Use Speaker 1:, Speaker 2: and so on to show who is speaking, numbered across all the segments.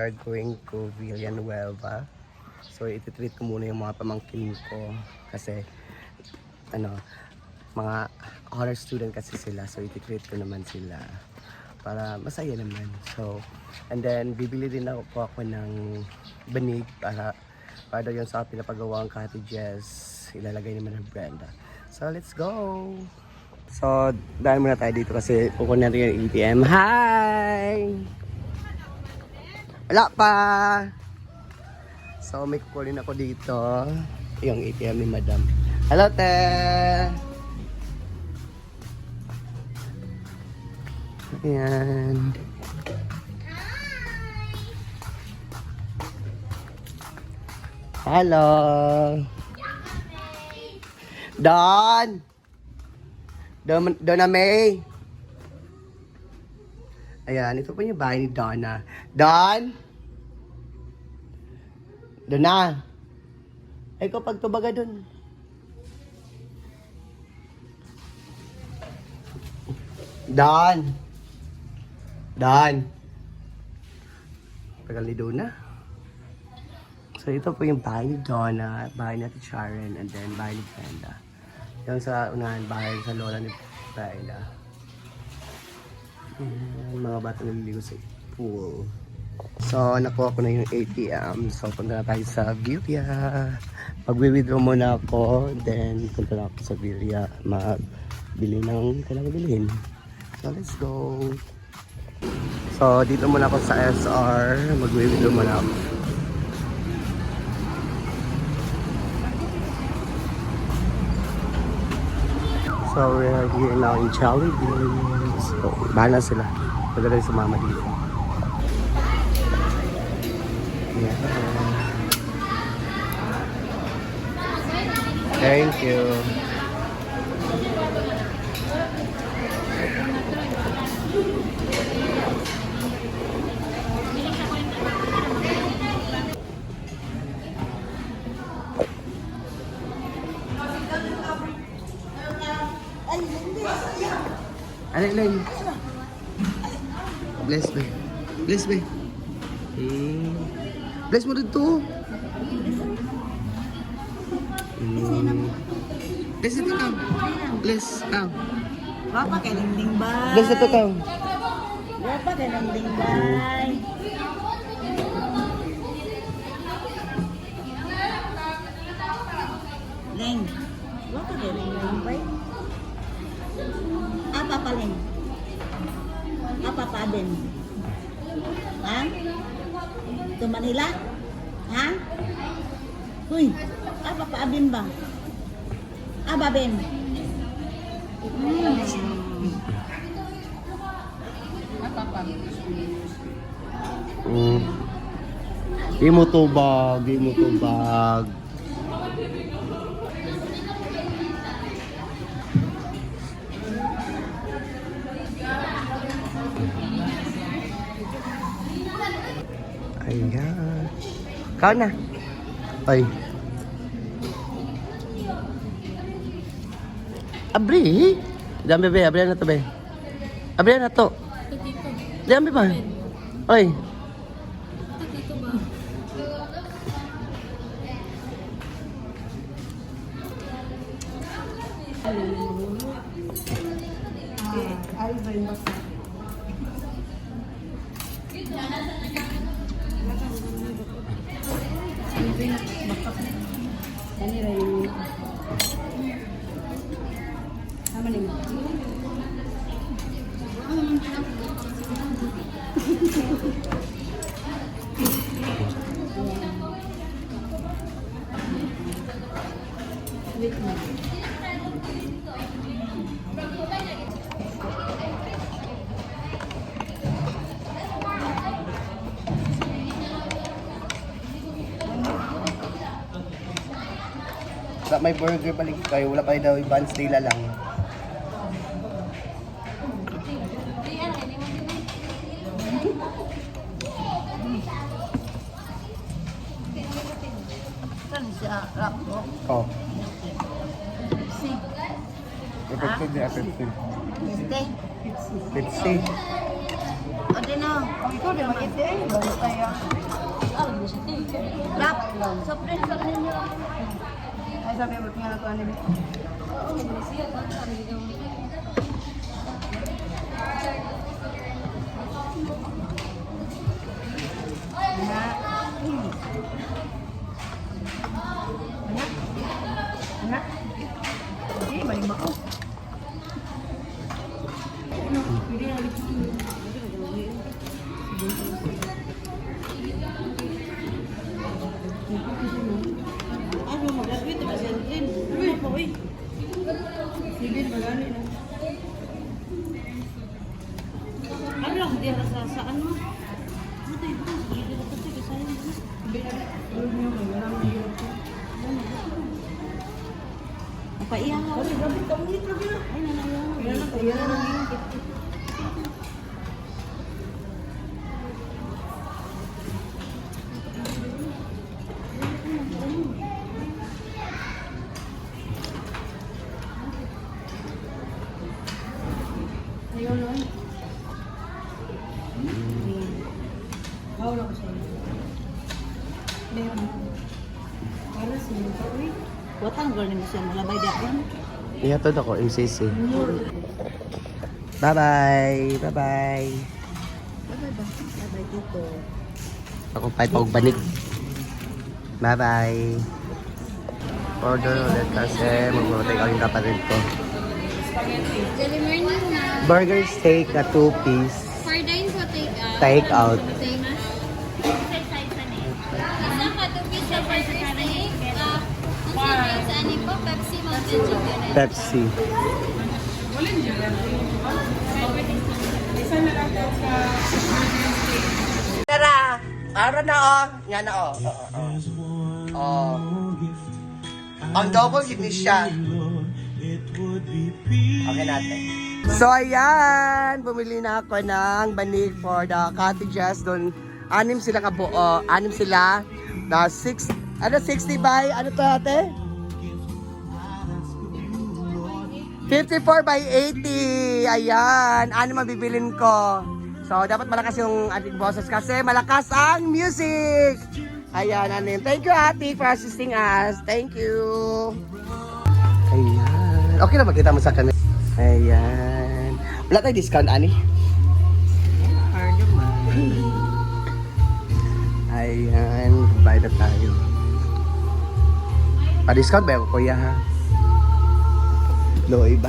Speaker 1: are going to Villanueva. So ititreat ko muna yung mga pamangkin ko kasi mga honor student kasi sila. So ititreat ko naman sila para masaya naman. So and then bibili din ako ng banig para daw yung sa pinapagawang cottages ilalagay naman ng Brenda. So let's go! So dahil muna tayo dito kasi kukunin natin yung ATM. Hi! Wala pa! So may kukunin ako dito yung ATM ni Madam. Hello, te! Ayan. Hello! Don! Donna May! Ayan, ito po yung bahay ni Donna. Don! Donna! Ay ko pagtubaga dun. Don! Don! Tagal ni Donna. So ito po yung bahay ni Donna, bahay ni Sharon, and then bahay ni Brenda. Yung sa unahan, bahay sa lola ni Brenda. Mga bata naliligo sa pool. So nakuha ko na yung ATM. So punta na tayo sa Villa. Mag-withdraw muna ako, then punta na ako sa Villa magbili ng kailangan bilhin. So let's go. So dito muna ako sa SR, mag-withdraw muna ako. So we are here now in Jollibee. So bahala sila. Pagdala sa mama dito. Yeah. Thank you. Alin. Bless me. Bless me. Bless mo dito. Bless ito ka. Bless.
Speaker 2: Papa kay dingding bay.
Speaker 1: Bless ito ka.
Speaker 2: Papa kay dingding bay. Leng. Papa kay dingding bay. Apa paling? Apa paden? Ha? Ke Manila? Ha? Huy, apa pa abin ba? Aba ben.
Speaker 1: Di mo tubag. Ayan. Kau na. Ay. Abri. Diyan bebe, abri na to be. Abri na to. Diyan ba? Ay. Sa may burger balik kayo, wala kayo daw Vans Dela lang.
Speaker 2: Kan siya rap mo.
Speaker 1: Oh.
Speaker 2: Si.
Speaker 1: Effective niya, effective.
Speaker 2: Este.
Speaker 1: Let's see.
Speaker 2: O Ate na.
Speaker 3: Ikaw, di makita eh. Bago tayo.
Speaker 2: Rap. Sobrang sa ninyo.
Speaker 3: Ay, sabi mo, tingnan ako ano dito. Anak? Hindi, malima ko.
Speaker 2: Ano, mag-agwit ba siya rin? Ano po eh?
Speaker 3: Sige, magani na.
Speaker 2: Ano lang, di sa ano? Ano tayo ba? Hindi ko kasi kasali mo. Apa iya?
Speaker 3: Kasi gabi, kamulit na gina.
Speaker 2: Ay, nanayaw.
Speaker 3: Yan na lang.
Speaker 2: Ayun, no?
Speaker 3: Bawal ako sa'yo. Meron. Para sa'yo. Uy.
Speaker 2: Watang girl ni siya malabay daan.
Speaker 1: Ihatod ako, MCC. Bye-bye! Bye-bye!
Speaker 2: Labay dito.
Speaker 1: Ako pa ito banig. Bye-bye! Order ulit kasi mag-take out yung kapatid ko.
Speaker 4: Jelly morning na.
Speaker 1: Burger steak na 2-piece.
Speaker 4: For dine po
Speaker 1: Take
Speaker 4: take out.
Speaker 1: out.
Speaker 4: Same as. Isa ka 2 piece sa burger steak. Ang size ani po, Pepsi Mountain Chicken.
Speaker 1: Pepsi. Tara! Ara na oh! Nga na oh. Oh. Ang double yun siya. Okay natin. So ayan, bumili na ako ng banig for the cottages. Doon, 6 sila kabuo. 6 sila. Na 60 by, ano to ate? 54 by 80. Ayan, ano mabibilin ko? So, dapat malakas yung ating boses kasi malakas ang music. Ayan, anim. Thank you, ate, for assisting us. Thank you. Ayan. Okay na makita mo sa kanya. Ayan. Wala tayo discount, ani?
Speaker 2: Hard naman.
Speaker 1: Ayan. Bayad na tayo. Pa-discount ba ako, kuya, ha? Loy ba?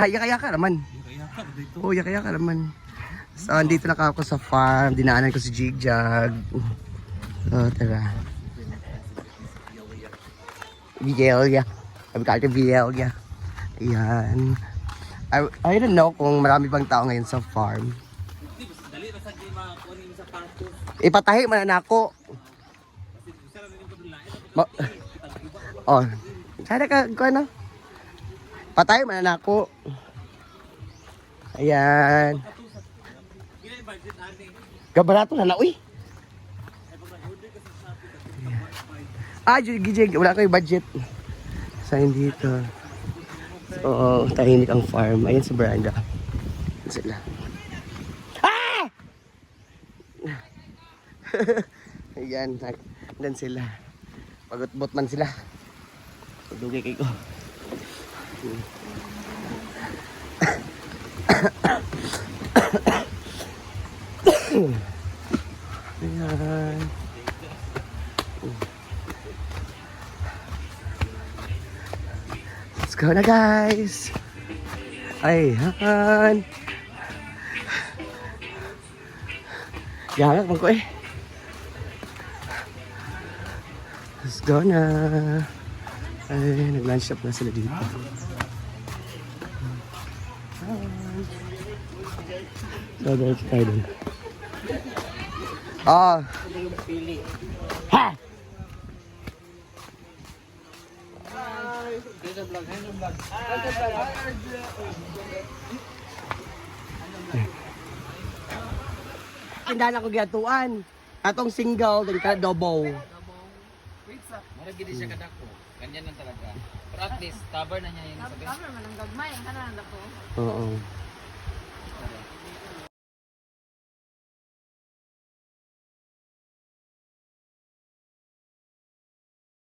Speaker 1: Kaya ka naman. Oo, kaya ka naman. So, andito na ako sa farm. Dinaanan ko si Jigjag. So, tara. Vielia. Sabi ka ito, Vielia. Ayan. I don't know kung marami bang tao ngayon sa farm. Ipatahi man na ako. Oh. Sana ka, ano? Patay man na ako. Ayan. Gabarato na na, uy. Ah, gijig. Wala ko yung budget. Sa dito. So, tahimik ang farm. Ayan si Brenda. Ayan sila. Ah! Ayan. Ayan sila. Pagot-bot man sila. Dugay kayo ko. Ayan. Let's go na, guys. Ayan. Gagak man ko eh. Let's go na. Ay, nag-lunch up na sila dito. So, diretso tayo dun. Ah! Ha! Tindahan ako giyatuan. Atong single, din ka double.
Speaker 5: Mara gid siya kadako. Ganyan lang talaga. Pero at least, cover na niya yung sabi.
Speaker 2: Cover man ang gagmay, ang kanan ako.
Speaker 1: Oo.